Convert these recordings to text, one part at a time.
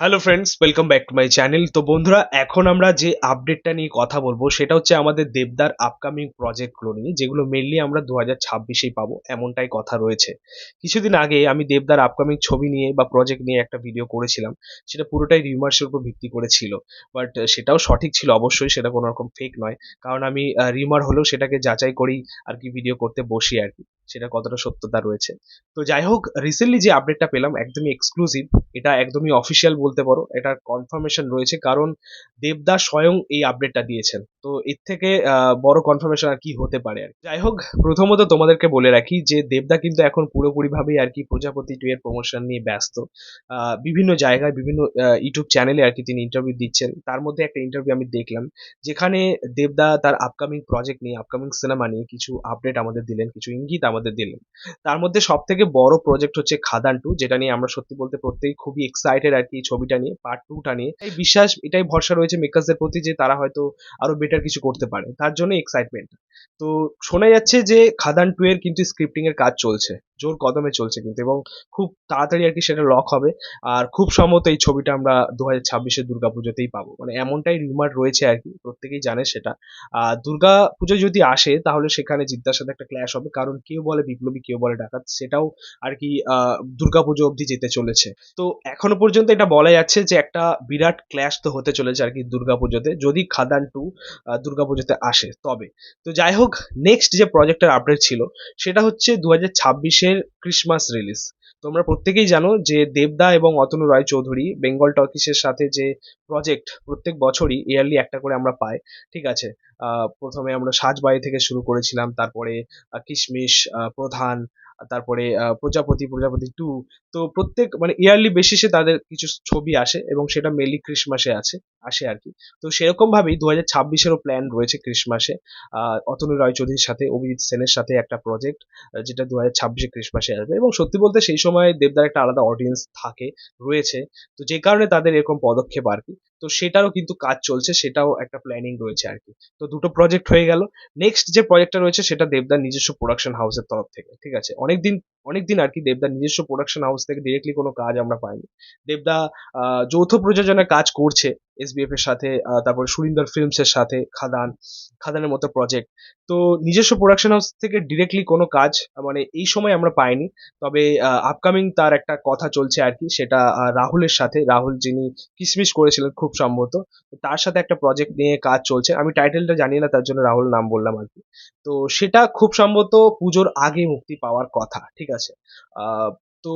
Hello friends, welcome back to my channel. তো বন্ধুরা, এখন আমরা যে আপডেটটা নিয়ে কথা বলবো সেটা হচ্ছে আমাদের দেবদার আপকামিং প্রজেক্টগুলো নিয়ে, যেগুলো মেনলি আমরা 2026-এই পাবো এমনটাই কথা রয়েছে। কিছুদিন আগে আমি দেবদার আপকামিং ছবি নিয়ে বা প্রজেক্ট নিয়ে একটা ভিডিও করেছিলাম। সেটা পুরোটাই রিউমার্সের উপর ভিত্তি করে ছিল। বাট সেটাও সঠিক ছিল অবশ্যই, সেটা কোনো রকম ফেক নয়। কারণ আমি রিউমার হলেও সেটাকে যাচাই করেই আর কি ভিডিও করতে বসি আর কি। সেটা কতটা সত্যতা রয়েছে। তো যাই হোক, রিসেন্টলি যে আপডেটটা পেলাম একদমই এক্সক্লুসিভ। এটা একদমই অফিসিয়াল বলতে পারো, এটার কনফার্মেশন রয়েছে, কারণ দেবদা স্বয়ং এই আপডেটটা দিয়েছেন। তো এর থেকে বড় কনফার্মেশন আর কি হতে পারে আর কি। যাই হোক, প্রথমত তোমাদেরকে বলে রাখি যে দেবদা কিন্তু এখন পুরোপুরিভাবেই আর কি প্রজাপতি 2 এর প্রমোশন নিয়ে ব্যস্ত। বিভিন্ন জায়গায় বিভিন্ন ইউটিউব চ্যানেলে আর কি তিনি ইন্টারভিউ দিচ্ছেন। তার মধ্যে একটা ইন্টারভিউ আমি দেখলাম, যেখানে দেবদা তার আপকামিং প্রজেক্ট নিয়ে, আপকামিং সিনেমা নিয়ে কিছু আপডেট আমাদের দিলেন, কিছু ইঙ্গিত আমাদের দিলেন। তার মধ্যে সব থেকে বড় প্রজেক্ট হচ্ছে খাদান 2, যেটা নিয়ে আমরা সত্যি বলতে প্রত্যেকেই খুবই এক্সাইটেড আর কি। এই ছবিটা নিয়ে, পার্ট 2টা নিয়ে এই বিশ্বাস, এটাই ভরসা রয়েছে মেকার্সদের প্রতি যে তারা হয়তো আরো বেটার কিছু করতে পারে, তার জন্য এক্সাইটমেন্ট। তো শোনা যাচ্ছে যে খাদান 2 এর কিন্তু স্ক্রিপ্টিং এর কাজ চলছে, জোর কদমে চলছে কিন্তু, এবং খুব তাড়াতাড়ি আর কি সেটা লক হবে। আর খুব সম্ভবত এই ছবিটা আমরা 2026-এর দুর্গাপুজোতেই পাবো, মানে এমনটাই রিউমার রয়েছে আর কি, প্রত্যেকেই জানে সেটা। দুর্গা পুজো যদি আসে তাহলে সেখানে জিদ্দার সাথে একটা ক্ল্যাশ হবে, কারণ কেউ বলে বিপ্লবী, কেউ বলে ডাকাত, সেটাও আর কি দুর্গাপুজো অবধি যেতে চলেছে। তো এখনো পর্যন্ত এটা বলা যাচ্ছে যে একটা বিরাট ক্ল্যাশ তো হতে চলেছে আর কি দুর্গাপুজোতে, যদি খাদান 2 দুর্গাপুজোতে আসে তবে। তো যাই হোক, নেক্সট যে প্রজেক্টের আপডেট ছিল সেটা হচ্ছে 2026-এর ক্রিসমাস রিলিজ। তোমরা প্রত্যেকেই জানো যে দেবদা এবং অতনু রায় চৌধুরী বেঙ্গল টকিসের সাথে যে প্রজেক্ট প্রত্যেক বছরই ইয়ারলি একটা করে আমরা পাই। ঠিক আছে, প্রথমে আমরা সাজবাড়ি থেকে শুরু করেছিলাম, তারপরে কিশমিশ, প্রধান, তারপরে প্রজাপতি, প্রজাপতি 2। তো প্রত্যেক মানে ইয়ারলি বেসিসে তাদের কিছু ছবি আসে, এবং সেটা মেনলি ক্রিসমাসে আসে আর কি। তো সেরকম ভাবেই 2026-এরও প্ল্যান রয়েছে ক্রিসমাসে, অতনু রায় চৌধুরীর সাথে, অভিজিৎ সেনের সাথে একটা প্রজেক্ট, যেটা 2026-এ ক্রিসমাসে আসবে। এবং সত্যি বলতে সেই সময় দেবদার একটা আলাদা অডিয়েন্স রয়েছে। তো যে কারণে তাদের এরকম পদক্ষেপ আর কি। তো সেটারও কিন্তু কাজ চলছে, সেটাও একটা প্ল্যানিং রয়েছে আর কি। তো দুটো প্রজেক্ট হয়ে গেল। নেক্সট যে প্রজেক্টটা রয়েছে সেটা দেবদার নিজস্ব প্রোডাকশন হাউসের তরফ থেকে। ঠিক আছে, অনেকদিন আর কি দেবদার নিজস্ব প্রোডাকশন হাউস থেকে ডিরেক্টলি কোনো কাজ আমরা পাইনি। দেবদা যৌথ প্রযোজনায় কাজ করছে এসবিএফ এর সাথে, তারপরে সুরিন্দর ফিল্মস এর সাথে, খাদানের মতো প্রজেক্ট। তো নিজস্ব প্রোডাকশন হাউস থেকে ডিরেক্টলি কোনো কাজ মানে এই সময় আমরা পাইনি। তবে আপকামিং তার একটা কথা চলছে আর কি, সেটা রাহুলের সাথে, রাহুল যিনি কিসমিস করেছিলেন খুব সম্ভবত, তো তার সাথে একটা প্রজেক্ট নিয়ে কাজ চলছে। আমি টাইটেলটা জানি না, তার জন্য রাহুল নাম বললাম আর কি। তো সেটা খুব সম্ভবত পুজোর আগে মুক্তি পাওয়ার কথা। ঠিক আছে, তো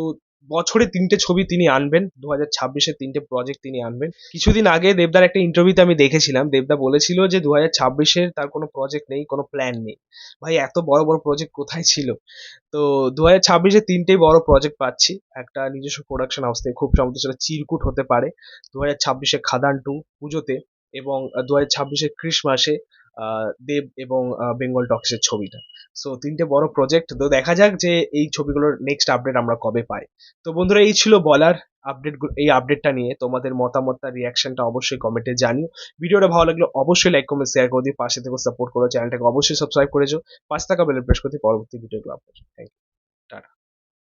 বছরে 3টে ছবি তিনি আনবেন, 2026-এ 3টে প্রজেক্ট তিনি আনবেন। কিছুদিন আগে দেবদার একটা ইন্টারভিউতে আমি দেখেছিলাম, দেবদা বলেছিল যে 2026-এর তার কোনো প্রজেক্ট নেই, কোনো প্ল্যান নেই। ভাই, এত বড় বড় প্রজেক্ট কোথায় ছিল? তো 2026-এ 3টেই বড় প্রজেক্ট পাচ্ছি একটা নিজস্ব প্রোডাকশন হাউস থেকে। খুব সম্ভবত সেটা চিরকুট হতে পারে 2026-এ খাদান 2 পুজোতে, এবং 2026-এর ক্রিসমাসে দেব এবং বেঙ্গল টকিসের ছবিটা। সো 3টে বড় প্রজেক্ট। তো দেখা যাক যে এই ছবিগুলোর নেক্সট আপডেট আমরা কবে পাই। তো বন্ধুরা, এই ছিল বলার এই আপডেটটা নিয়ে। তোমাদের মতামতটা, রিয়াকশনটা অবশ্যই কমেন্টে জানিও। ভিডিওটা ভালো লাগলে অবশ্যই লাইক, কমেন্ট, শেয়ার করে দিও। পাশে থেকে সাপোর্ট করো, চ্যানেলটাকে অবশ্যই সাবস্ক্রাইব করে যাও। পাশে থাকা বেল প্রেস করতে পরবর্তী ভিডিওগুলো আপলোড। Thank you, tata.